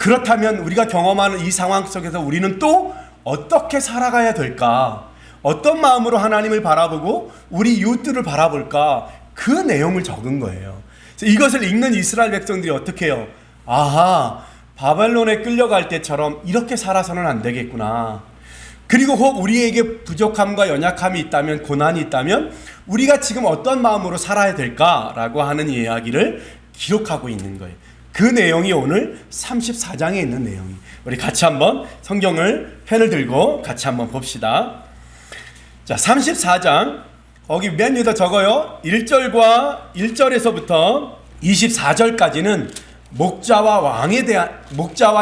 그렇다면 우리가 경험하는 이 상황 속에서 우리는 또 어떻게 살아가야 될까? 어떤 마음으로 하나님을 바라보고 우리 이웃들을 바라볼까? 그 내용을 적은 거예요. 이것을 읽는 이스라엘 백성들이 어떻게 해요? 아하, 바벨론에 끌려갈 때처럼 이렇게 살아서는 안 되겠구나. 그리고 혹 우리에게 부족함과 연약함이 있다면, 고난이 있다면 우리가 지금 어떤 마음으로 살아야 될까라고 하는 이야기를 기록하고 있는 거예요. 그 내용이 오늘 34장에 있는 내용이. 우리 같이 한번 성경을 펜을 들고 같이 한번 봅시다. 자, 34장 거기 맨 위에다 적어요. 1절에서부터 24절까지는 목자와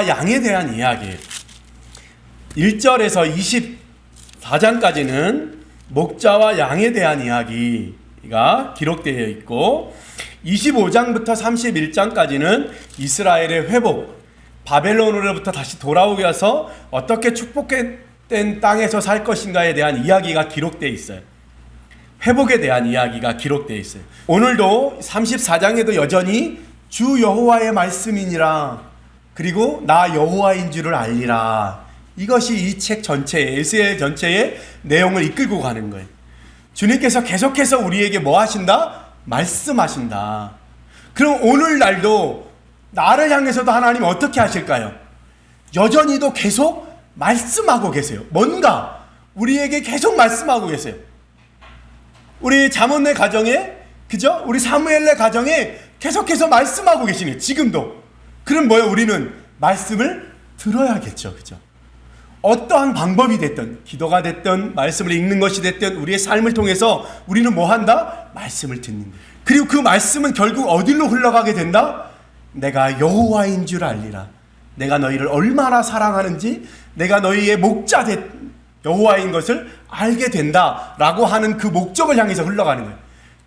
양에 대한 이야기예요. 1절에서 24장까지는 목자와 양에 대한 이야기가 기록되어 있고 25장부터 31장까지는 이스라엘의 회복, 바벨론으로부터 다시 돌아오셔서 어떻게 축복된 땅에서 살 것인가에 대한 이야기가 기록되어 있어요. 회복에 대한 이야기가 기록되어 있어요. 오늘도 34장에도 여전히 주 여호와의 말씀이니라, 그리고 나 여호와인 줄을 알리라. 이것이 이 책 전체의, 에스겔 전체의 내용을 이끌고 가는 거예요. 주님께서 계속해서 우리에게 뭐 하신다? 말씀하신다. 그럼 오늘날도 나를 향해서도 하나님 어떻게 하실까요? 여전히도 계속 말씀하고 계세요. 뭔가 우리에게 계속 말씀하고 계세요. 우리 자문의 가정에, 그죠? 우리 사무엘의 가정에 계속해서 말씀하고 계시네, 지금도. 그럼 뭐예요? 우리는 말씀을 들어야겠죠, 그죠? 어떠한 방법이 됐든, 기도가 됐든, 말씀을 읽는 것이 됐든, 우리의 삶을 통해서 우리는 뭐 한다? 말씀을 듣는 거예요. 그리고 그 말씀은 결국 어디로 흘러가게 된다? 내가 여호와인 줄 알리라. 내가 너희를 얼마나 사랑하는지, 내가 너희의 목자 여호와인 것을 알게 된다라고 하는 그 목적을 향해서 흘러가는 거예요.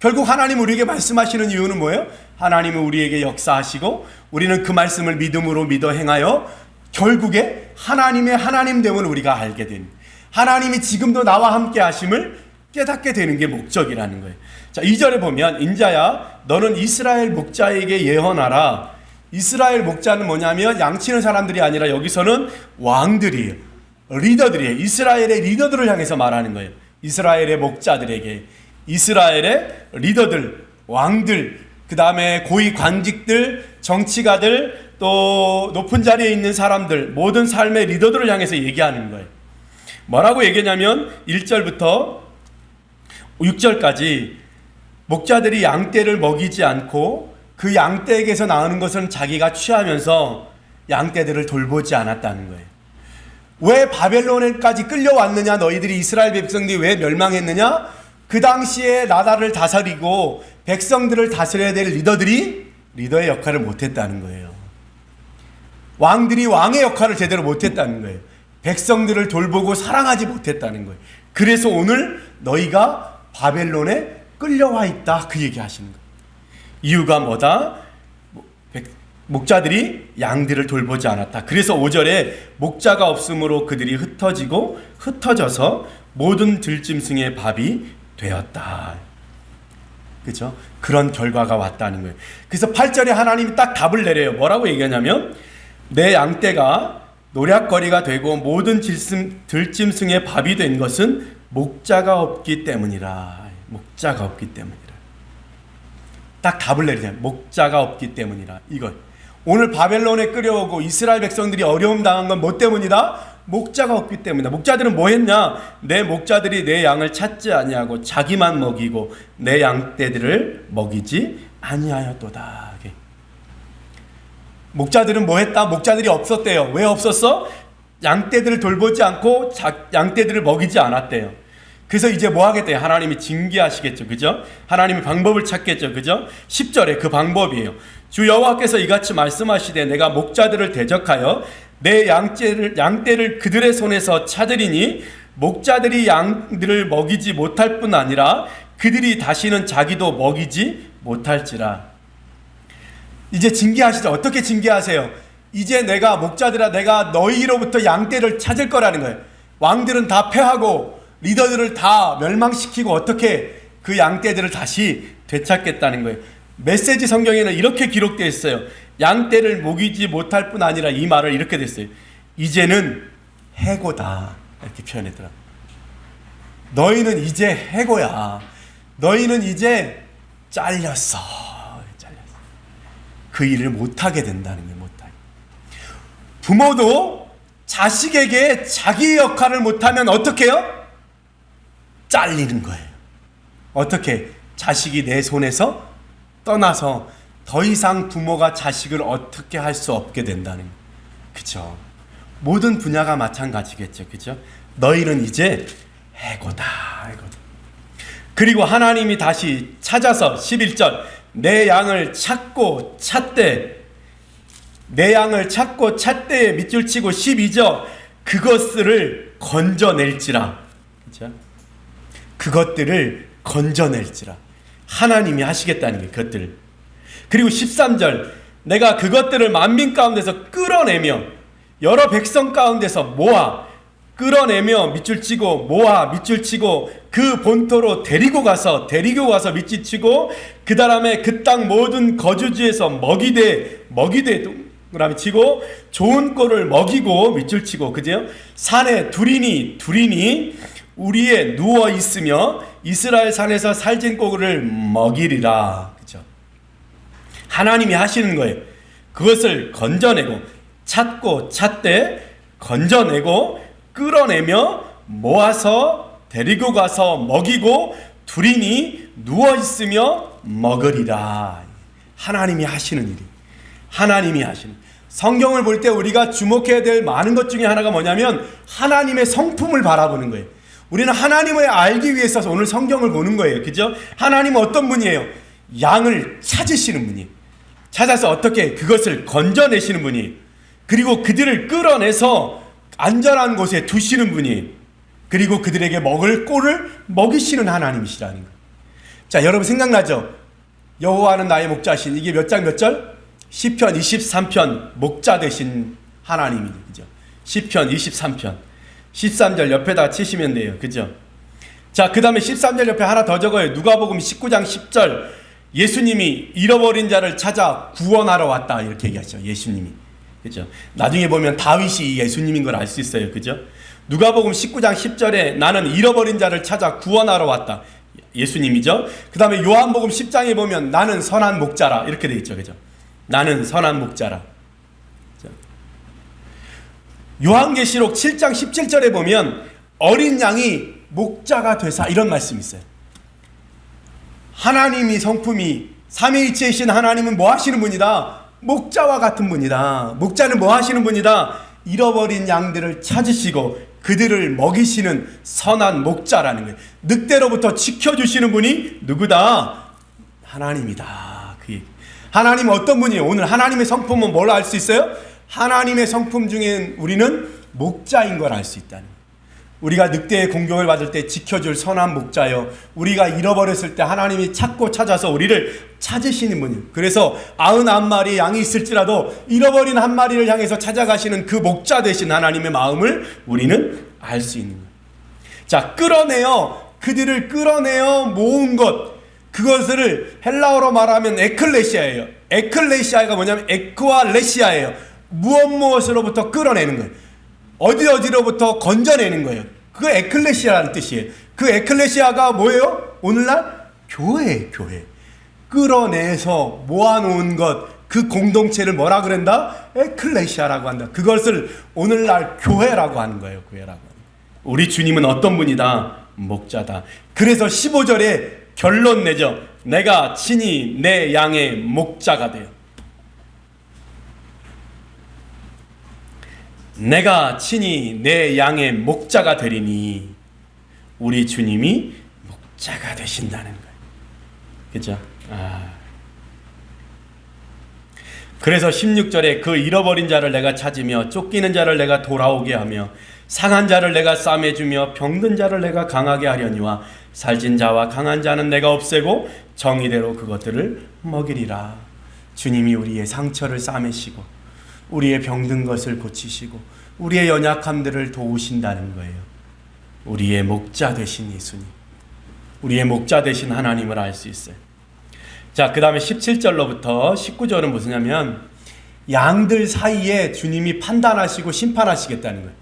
결국 하나님 우리에게 말씀하시는 이유는 뭐예요? 하나님은 우리에게 역사하시고 우리는 그 말씀을 믿음으로 믿어 행하여 결국에 하나님의 하나님됨을 우리가 알게 됩니다. 하나님이 지금도 나와 함께 하심을 깨닫게 되는 게 목적이라는 거예요. 자, 2절에 보면 인자야 너는 이스라엘 목자에게 예언하라. 이스라엘 목자는 뭐냐면 양치는 사람들이 아니라 여기서는 왕들이에요. 리더들이에요. 이스라엘의 리더들을 향해서 말하는 거예요. 이스라엘의 목자들에게, 이스라엘의 리더들, 왕들, 그 다음에 고위 관직들, 정치가들, 또 높은 자리에 있는 사람들, 모든 삶의 리더들을 향해서 얘기하는 거예요. 뭐라고 얘기하냐면 1절부터 6절까지 목자들이 양떼를 먹이지 않고 그 양떼에게서 나오는 것은 자기가 취하면서 양떼들을 돌보지 않았다는 거예요. 왜 바벨론에까지 끌려왔느냐? 너희들이 이스라엘 백성들이 왜 멸망했느냐? 그 당시에 나라를 다스리고 백성들을 다스려야 될 리더들이 리더의 역할을 못했다는 거예요. 왕들이 왕의 역할을 제대로 못했다는 거예요. 백성들을 돌보고 사랑하지 못했다는 거예요. 그래서 오늘 너희가 바벨론에 끌려와 있다, 그 얘기 하시는 거예요. 이유가 뭐다? 목자들이 양들을 돌보지 않았다. 그래서 5절에 목자가 없으므로 그들이 흩어져서 모든 들짐승의 밥이 되었다. 그렇죠? 그런 결과가 왔다는 거예요. 그래서 8절에 하나님이 딱 답을 내려요. 뭐라고 얘기하냐면 내 양떼가 노략거리가 되고 모든 들짐승의 밥이 된 것은 목자가 없기 때문이라. 목자가 없기 때문이라. 딱 답을 내리잖아요. 목자가 없기 때문이라. 이거 오늘 바벨론에 끌려오고 이스라엘 백성들이 어려움 당한 건 뭐 때문이다? 목자가 없기 때문이다. 목자들은 뭐 했냐? 내 목자들이 내 양을 찾지 아니하고 자기만 먹이고 내 양떼들을 먹이지 아니하였도다. 목자들은 뭐 했다? 목자들이 없었대요. 왜 없었어? 양떼들을 돌보지 않고 양떼들을 먹이지 않았대요. 그래서 이제 뭐 하겠대요? 하나님이 징계하시겠죠. 그죠? 하나님이 방법을 찾겠죠. 그죠? 10절에 그 방법이에요. 주 여호와께서 이같이 말씀하시되 내가 목자들을 대적하여 내 양떼를 그들의 손에서 찾으리니 목자들이 양들을 먹이지 못할 뿐 아니라 그들이 다시는 자기도 먹이지 못할지라. 이제 징계하시죠. 어떻게 징계하세요? 이제 내가 목자들아 내가 너희로부터 양떼를 찾을 거라는 거예요. 왕들은 다 패하고 리더들을 다 멸망시키고 어떻게 그 양떼들을 다시 되찾겠다는 거예요. 메시지 성경에는 이렇게 기록되어 있어요. 양떼를 먹이지 못할 뿐 아니라 이 말을 이렇게 됐어요. 이제는 해고다. 이렇게 표현했더라. 너희는 이제 해고야. 너희는 이제 잘렸어. 그 일을 못하게 된다는 게 못하게. 부모도 자식에게 자기 역할을 못하면 어떻게 해요? 잘리는 거예요. 어떻게? 자식이 내 손에서 떠나서 더 이상 부모가 자식을 어떻게 할 수 없게 된다는 거예요. 그죠? 모든 분야가 마찬가지겠죠. 그죠? 너희는 이제 해고다. 그리고 하나님이 다시 찾아서 11절 내 양을 찾고 찾되 내 양을 찾고 찾되에 밑줄 치고 12절 그것들을 건져낼지라. 그죠? 그것들을 건져낼지라. 하나님이 하시겠다는 게 그것들. 그리고 13절 내가 그것들을 만민 가운데서 끌어내며 여러 백성 가운데서 모아 끌어내며 밑줄 치고 모아 밑줄 치고 그 본토로 데리고 가서 밑줄 치고 그 다음에 그 땅 모든 거주지에서 먹이되 동그라미 치고 좋은 꼴을 먹이고 밑줄 치고 그죠? 산에 두리니 우리에 누워 있으며 이스라엘 산에서 살찐 고기를 먹이리라. 그죠? 하나님이 하시는 거예요. 그것을 건져내고 찾고 찾되 건져내고 끌어내며 모아서 데리고 가서 먹이고 두리니 누워 있으며 먹으리라. 하나님이 하시는 일이. 하나님이 하시는. 성경을 볼 때 우리가 주목해야 될 많은 것 중에 하나가 뭐냐면 하나님의 성품을 바라보는 거예요. 우리는 하나님을 알기 위해서 오늘 성경을 보는 거예요. 그죠? 하나님은 어떤 분이에요? 양을 찾으시는 분이에요. 찾아서 어떻게 그것을 건져내시는 분이에요. 그리고 그들을 끌어내서 안전한 곳에 두시는 분이에요. 그리고 그들에게 먹을 꼴을 먹이시는 하나님이시라는 거예요. 자, 여러분 생각나죠? 여호와는 나의 목자신. 이게 몇 장 몇 절? 시편 23편 목자 되신 하나님이죠. 그죠? 시편 23편 13절 옆에다 치시면 돼요. 그죠? 자, 그 다음에 13절 옆에 하나 더 적어요. 누가복음 19장 10절 예수님이 잃어버린 자를 찾아 구원하러 왔다 이렇게 얘기하죠. 예수님이. 그죠? 나중에 보면 다윗이 예수님인 걸 알 수 있어요. 그죠? 누가복음 19장 10절에 나는 잃어버린 자를 찾아 구원하러 왔다. 예수님이죠. 그 다음에 요한복음 10장에 보면 나는 선한 목자라 이렇게 돼 있죠. 그죠? 나는 선한 목자라. 요한계시록 7장 17절에 보면 어린 양이 목자가 되사 이런 말씀이 있어요. 하나님이 성품이 삼위일체이신 하나님은 뭐 하시는 분이다? 목자와 같은 분이다. 목자는 뭐 하시는 분이다? 잃어버린 양들을 찾으시고 그들을 먹이시는 선한 목자라는 거예요. 늑대로부터 지켜주시는 분이 누구다? 하나님이다. 그 얘기. 하나님은 어떤 분이에요? 오늘 하나님의 성품은 뭘 알 수 있어요? 하나님의 성품 중에 우리는 목자인 걸 알 수 있다는 거예요. 우리가 늑대의 공격을 받을 때 지켜줄 선한 목자요. 우리가 잃어버렸을 때 하나님이 찾고 찾아서 우리를 찾으시는 분이에요. 그래서 99마리 양이 있을지라도 잃어버린 한 마리를 향해서 찾아가시는 그 목자 되신 하나님의 마음을 우리는 알 수 있는 거예요. 자, 그들을 끌어내어 모은 것. 그것을 헬라어로 말하면 에클레시아예요. 에클레시아가 뭐냐면 에크와 레시아예요. 무엇으로부터 끌어내는 거예요. 어디로부터 건져내는 거예요. 그 에클레시아라는 뜻이에요. 그 에클레시아가 뭐예요? 오늘날 교회예요. 교회. 끌어내서 모아놓은 것, 그 공동체를 뭐라 그런다? 에클레시아라고 한다. 그것을 오늘날 교회라고 하는 거예요. 교회라고. 우리 주님은 어떤 분이다? 목자다. 그래서 15절에 결론 내죠. 내가 친히 내 양의 목자가 되어. 내가 친히 내 양의 목자가 되리니 우리 주님이 목자가 되신다는 거예요. 그죠? 그래서 16절에 그 잃어버린 자를 내가 찾으며 쫓기는 자를 내가 돌아오게 하며 상한 자를 내가 싸매주며 병든 자를 내가 강하게 하려니와 살찐 자와 강한 자는 내가 없애고 정의대로 그것들을 먹이리라. 주님이 우리의 상처를 싸매시고 우리의 병든 것을 고치시고 우리의 연약함들을 도우신다는 거예요. 우리의 목자 되신 예수님, 우리의 목자 되신 하나님을 알 수 있어요. 자, 그 다음에 17절로부터 19절은 무엇이냐면 양들 사이에 주님이 판단하시고 심판하시겠다는 거예요.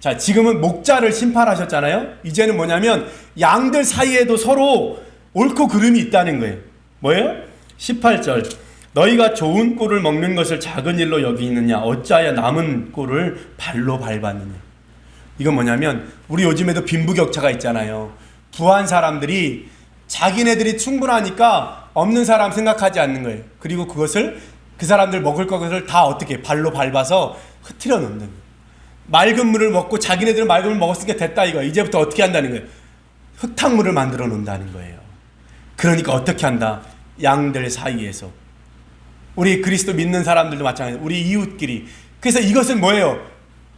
자, 지금은 목자를 심판하셨잖아요. 이제는 뭐냐면 양들 사이에도 서로 옳고 그름이 있다는 거예요. 뭐예요? 18절. 너희가 좋은 꿀을 먹는 것을 작은 일로 여기느냐? 어찌하여 남은 꿀을 발로 밟았느냐? 이건 뭐냐면 우리 요즘에도 빈부격차가 있잖아요. 부한 사람들이 자기네들이 충분하니까 없는 사람 생각하지 않는 거예요. 그리고 그것을 그 사람들 먹을 것을 다 어떻게 발로 밟아서 흐트려 놓는 거예요. 맑은 물을 먹고 자기네들은 맑은 물 먹었으니까 됐다 이거. 이제부터 어떻게 한다는 거예요? 흙탕물을 만들어 놓는다는 거예요. 그러니까 어떻게 한다? 양들 사이에서. 우리 그리스도 믿는 사람들도 마찬가지예요. 우리 이웃끼리. 그래서 이것은 뭐예요?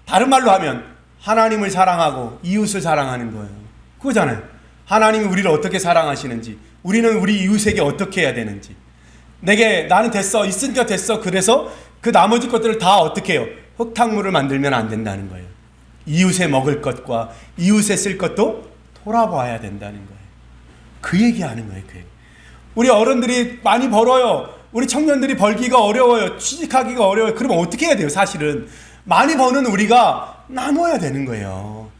다른 말로 하면 하나님을 사랑하고 이웃을 사랑하는 거예요. 그거잖아요. 하나님이 우리를 어떻게 사랑하시는지, 우리는 우리 이웃에게 어떻게 해야 되는지. 나는 됐어, 있으니까 됐어. 그래서 그 나머지 것들을 다 어떻게 해요? 흙탕물을 만들면 안 된다는 거예요. 이웃에 먹을 것과 이웃에 쓸 것도 돌아봐야 된다는 거예요. 그 얘기하는 거예요. 그 얘기. 우리 어른들이 많이 벌어요. 우리 청년들이 벌기가 어려워요. 취직하기가 어려워요. 그러면 어떻게 해야 돼요? 사실은 많이 버는 우리가 나눠야 되는 거예요.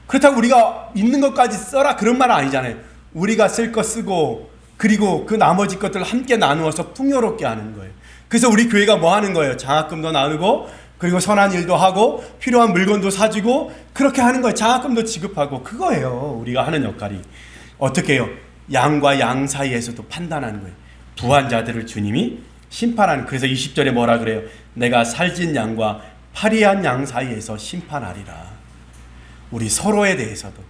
그렇다고 우리가 있는 것까지 써라 그런 말은 아니잖아요. 우리가 쓸 거 쓰고 그리고 그 나머지 것들을 함께 나누어서 풍요롭게 하는 거예요. 그래서 우리 교회가 뭐 하는 거예요? 장학금도 나누고 그리고 선한 일도 하고 필요한 물건도 사주고 그렇게 하는 거예요. 장학금도 지급하고 그거예요. 우리가 하는 역할이. 어떻게 해요? 양과 양 사이에서도 판단하는 거예요. 부한 자들을 주님이 심판하는. 그래서 20절에 뭐라 그래요? 내가 살찐 양과 파리한 양 사이에서 심판하리라. 우리 서로에 대해서도.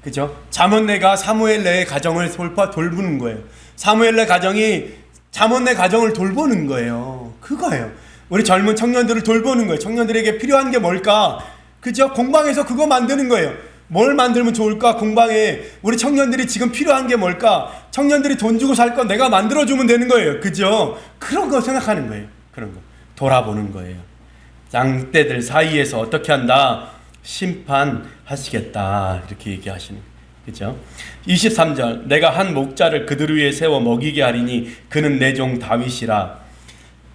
그죠? 자문네가 사무엘네의 가정을 돌보는 거예요. 사무엘네 가정이 자문네 가정을 돌보는 거예요. 그거예요. 우리 젊은 청년들을 돌보는 거예요. 청년들에게 필요한 게 뭘까? 그죠? 공방에서 그거 만드는 거예요. 뭘 만들면 좋을까? 공방에 우리 청년들이 지금 필요한 게 뭘까? 청년들이 돈 주고 살 건 내가 만들어주면 되는 거예요. 그죠? 그런 거 생각하는 거예요. 그런 거. 돌아보는 거예요. 양떼들 사이에서 어떻게 한다? 심판하시겠다. 이렇게 얘기하시는 거예요. 그죠? 23절. 내가 한 목자를 그들 위에 세워 먹이게 하리니 그는 내 종 다윗이라.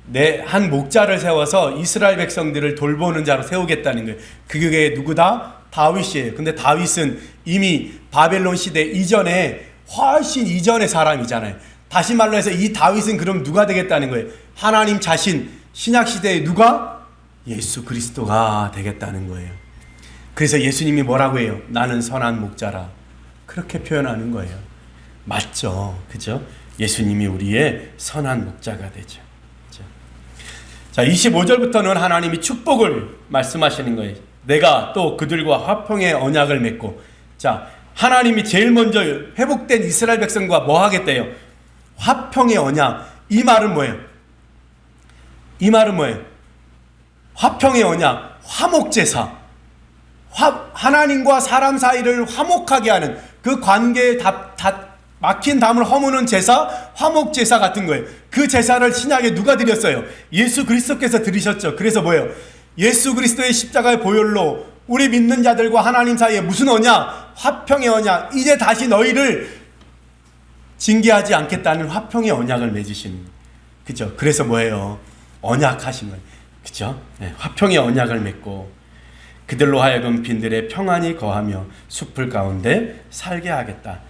내 한 목자를 세워서 이스라엘 백성들을 돌보는 자로 세우겠다는 거예요. 그게 누구다? 다윗이에요. 근데 다윗은 이미 바벨론 시대 이전에 훨씬 이전의 사람이잖아요. 다시 말로 해서 이 다윗은 그럼 누가 되겠다는 거예요? 하나님 자신 신약 시대에 누가? 예수 그리스도가 되겠다는 거예요. 그래서 예수님이 뭐라고 해요? 나는 선한 목자라. 그렇게 표현하는 거예요. 맞죠? 그죠? 예수님이 우리의 선한 목자가 되죠. 그죠? 자, 25절부터는 하나님이 축복을 말씀하시는 거예요. 내가 또 그들과 화평의 언약을 맺고. 자, 하나님이 제일 먼저 회복된 이스라엘 백성과 뭐 하겠대요? 화평의 언약. 이 말은 뭐예요? 이 말은 뭐예요? 화평의 언약, 화목제사. 하나님과 사람 사이를 화목하게 하는 그 관계에 막힌 담을 허무는 제사, 화목제사 같은 거예요. 그 제사를 신약에 누가 드렸어요? 예수 그리스도께서 드리셨죠. 그래서 뭐예요? 예수 그리스도의 십자가의 보혈로 우리 믿는 자들과 하나님 사이에 무슨 언약? 화평의 언약. 이제 다시 너희를 징계하지 않겠다는 화평의 언약을 맺으시는 거예요. 그죠? 그래서 뭐예요? 언약하신 거예요. 그죠? 네, 화평의 언약을 맺고 그들로 하여금 빈들에 평안히 거하며 숲을 가운데 살게 하겠다.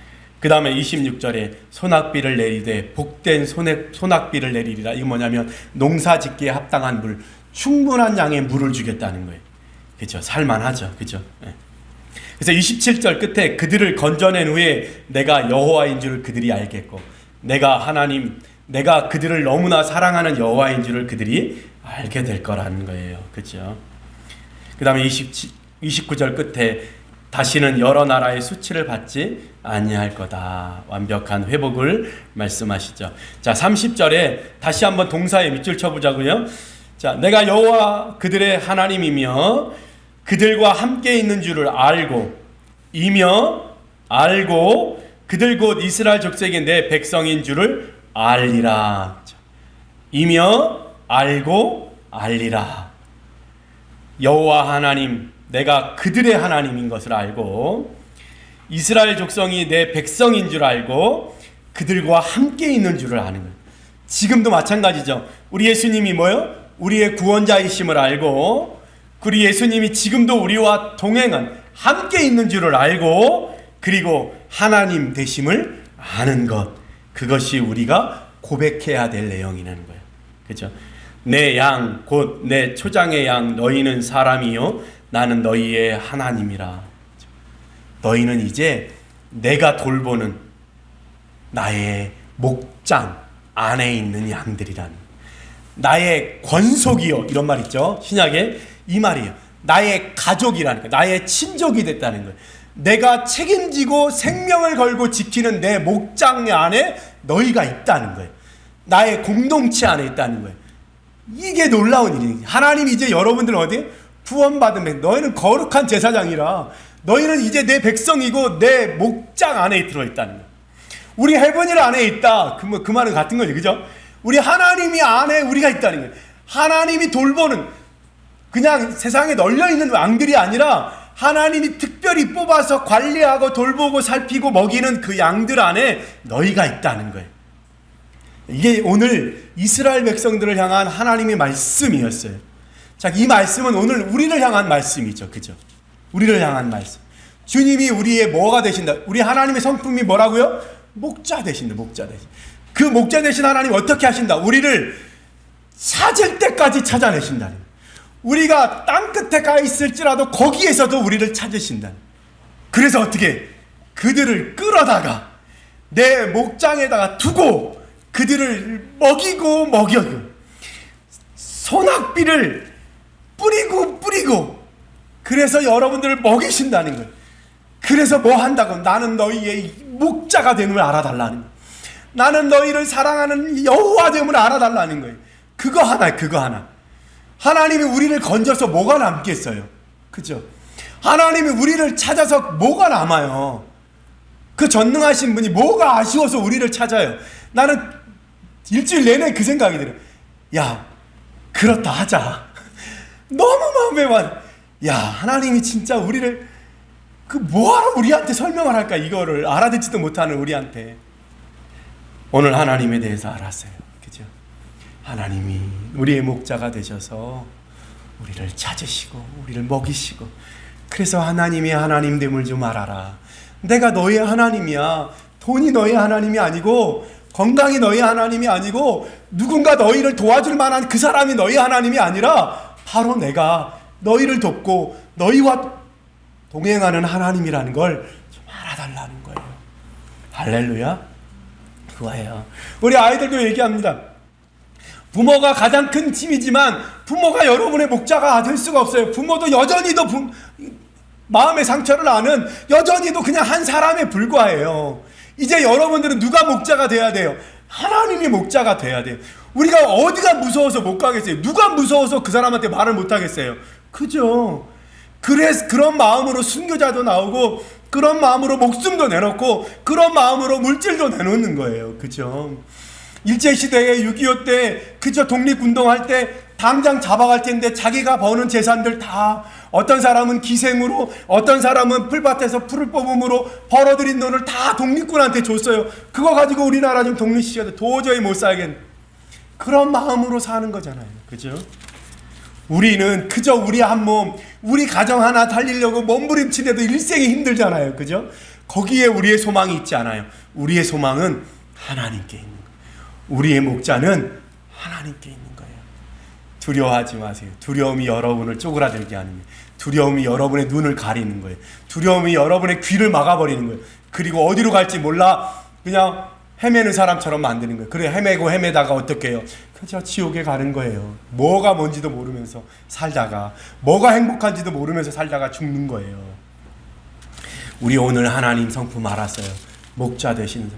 그 다음에 26절에 소낙비를 내리되 복된 소낙비를 내리리라. 이거 뭐냐면 농사 짓기에 합당한 물, 충분한 양의 물을 주겠다는 거예요. 그죠? 살만하죠. 그죠? 네. 그래서 27절 끝에 그들을 건져낸 후에 내가 여호와인 줄을 그들이 알겠고, 내가 그들을 너무나 사랑하는 여호와인 줄을 그들이 알게 될 거라는 거예요. 그죠? 그 다음에 29절 끝에 다시는 여러 나라의 수치를 받지 아니할 거다. 완벽한 회복을 말씀하시죠. 자, 30절에 다시 한번 동사에 밑줄 쳐보자고요. 자, 내가 여호와 그들의 하나님이며 그들과 함께 있는 줄을 알고 그들 곧 이스라엘 족속의 내 백성인 줄을 알리라. 이며 알고 알리라. 여호와 하나님, 내가 그들의 하나님인 것을 알고 이스라엘 족성이 내 백성인 줄 알고 그들과 함께 있는 줄을 아는 거예요. 지금도 마찬가지죠. 우리 예수님이 뭐요? 우리의 구원자이심을 알고, 그리고 예수님이 지금도 우리와 동행한 함께 있는 줄을 알고, 그리고 하나님 되심을 아는 것, 그것이 우리가 고백해야 될 내용이라는 거예요. 그죠? 내 양 곧 내 초장의 양 너희는 사람이요 나는 너희의 하나님이라. 너희는 이제 내가 돌보는 나의 목장 안에 있는 양들이란, 나의 권속이요, 이런 말 있죠. 신약에 이 말이에요. 나의 가족이라는 거예요. 나의 친족이 됐다는 거예요. 내가 책임지고 생명을 걸고 지키는 내 목장 안에 너희가 있다는 거예요. 나의 공동체 안에 있다는 거예요. 이게 놀라운 일이에요. 하나님이 이제 여러분들 어디 구원받은 백, 너희는 거룩한 제사장이라 너희는 이제 내 백성이고 내 목장 안에 들어있다는 거예요. 우리 헤븐일 안에 있다. 그 말은 같은 거죠. 그죠? 우리 하나님이 안에 우리가 있다는 거예요. 하나님이 돌보는, 그냥 세상에 널려있는 양들이 아니라 하나님이 특별히 뽑아서 관리하고 돌보고 살피고 먹이는 그 양들 안에 너희가 있다는 거예요. 이게 오늘 이스라엘 백성들을 향한 하나님의 말씀이었어요. 자, 이 말씀은 오늘 우리를 향한 말씀이죠. 그죠? 우리를 향한 말씀. 주님이 우리의 뭐가 되신다? 우리 하나님의 성품이 뭐라고요? 목자 되신다. 목자 되신. 그 목자 되신 하나님 어떻게 하신다? 우리를 찾을 때까지 찾아내신다. 우리가 땅 끝에 가 있을지라도 거기에서도 우리를 찾으신다. 그래서 어떻게? 그들을 끌어다가 내 목장에다가 두고 그들을 먹이고 소낙비를 뿌리고 그래서 여러분들을 먹이신다는 거예요. 그래서 뭐 한다고? 나는 너희의 목자가 됨을 알아달라는 거예요. 나는 너희를 사랑하는 여호와 됨을 알아달라는 거예요. 그거 하나. 하나님이 우리를 건져서 뭐가 남겠어요? 그죠? 하나님이 우리를 찾아서 뭐가 남아요? 그 전능하신 분이 뭐가 아쉬워서 우리를 찾아요? 나는 일주일 내내 그 생각이 들어요. 야, 그렇다 하자. 너무 마음에 와. 야, 하나님이 진짜 우리를 뭐하러 우리한테 설명을 할까? 이거를 알아듣지도 못하는 우리한테. 오늘 하나님에 대해서 알았어요. 그죠? 하나님이 우리의 목자가 되셔서 우리를 찾으시고 우리를 먹이시고, 그래서 하나님이 하나님됨을 좀 알아라. 내가 너의 하나님이야. 돈이 너의 하나님이 아니고, 건강이 너의 하나님이 아니고, 누군가 너희를 도와줄 만한 그 사람이 너의 하나님이 아니라 바로 내가 너희를 돕고 너희와 동행하는 하나님이라는 걸 좀 알아달라는 거예요. 할렐루야. 그거예요. 우리 아이들도 얘기합니다. 부모가 가장 큰 힘이지만 부모가 여러분의 목자가 될 수가 없어요. 부모도 여전히도 마음의 상처를 아는, 여전히도 그냥 한 사람에 불과해요. 이제 여러분들은 누가 목자가 돼야 돼요? 하나님이 목자가 돼야 돼요. 우리가 어디가 무서워서 못 가겠어요? 누가 무서워서 그 사람한테 말을 못 하겠어요? 그죠? 그래서 그런 마음으로 순교자도 나오고, 그런 마음으로 목숨도 내놓고, 그런 마음으로 물질도 내놓는 거예요. 그죠? 일제시대에 6.25 때 그저 독립운동할 때 당장 잡아갈 텐데 자기가 버는 재산들 다, 어떤 사람은 기생으로, 어떤 사람은 풀밭에서 풀을 뽑음으로 벌어들인 돈을 다 독립군한테 줬어요. 그거 가지고 우리나라 좀 독립시켜도 도저히 못 살겠네. 그런 마음으로 사는 거잖아요. 그죠? 우리는 그저 우리 한 몸, 우리 가정 하나 달리려고 몸부림치는데도 일생이 힘들잖아요. 그죠? 거기에 우리의 소망이 있지 않아요. 우리의 소망은 하나님께 있는 거예요. 우리의 목자는 하나님께 있는 거예요. 두려워하지 마세요. 두려움이 여러분을 쪼그라들게 하는 거예요. 두려움이 여러분의 눈을 가리는 거예요. 두려움이 여러분의 귀를 막아버리는 거예요. 그리고 어디로 갈지 몰라 그냥 헤매는 사람처럼 만드는 거예요. 그래, 헤매다가 어떻게 해요? 그저 지옥에 가는 거예요. 뭐가 뭔지도 모르면서 살다가, 뭐가 행복한지도 모르면서 살다가 죽는 거예요. 우리 오늘 하나님 성품 알았어요. 목자 되시는,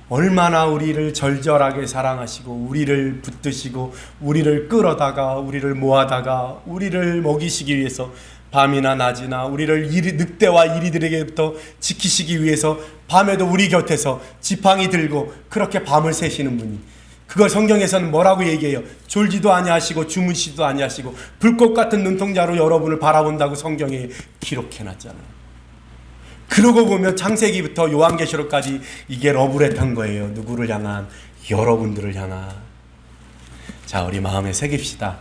얼마나 우리를 절절하게 사랑하시고 우리를 붙드시고 우리를 끌어다가 우리를 모아다가 우리를 먹이시기 위해서 밤이나 낮이나 우리를 늑대와 이리들에게부터 지키시기 위해서 밤에도 우리 곁에서 지팡이 들고 그렇게 밤을 새시는 분이, 그걸 성경에서는 뭐라고 얘기해요? 졸지도 아니하시고 주무시지도 아니하시고 불꽃 같은 눈동자로 여러분을 바라본다고 성경에 기록해놨잖아요. 그러고 보면 창세기부터 요한계시록까지 이게 러브레터인 거예요. 누구를 향한? 여러분들을 향한. 자, 우리 마음에 새깁시다.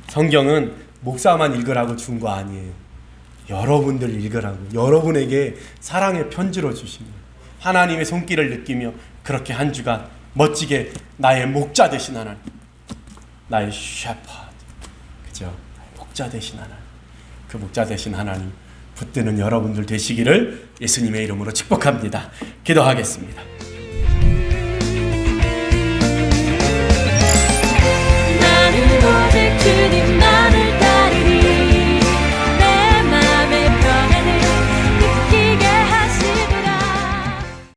성경은 목사만 읽으라고 준 거 아니에요. 여러분들 읽으라고, 여러분에게 사랑의 편지로 주신 거예요. 하나님의 손길을 느끼며 그렇게 한 주간 멋지게 나의 목자 되신 하나님, 나의 셰퍼드, 그죠? 목자 되신 하나님, 그 목자 되신 하나님 붙드는 여러분들 되시기를 예수님의 이름으로 축복합니다. 기도하겠습니다.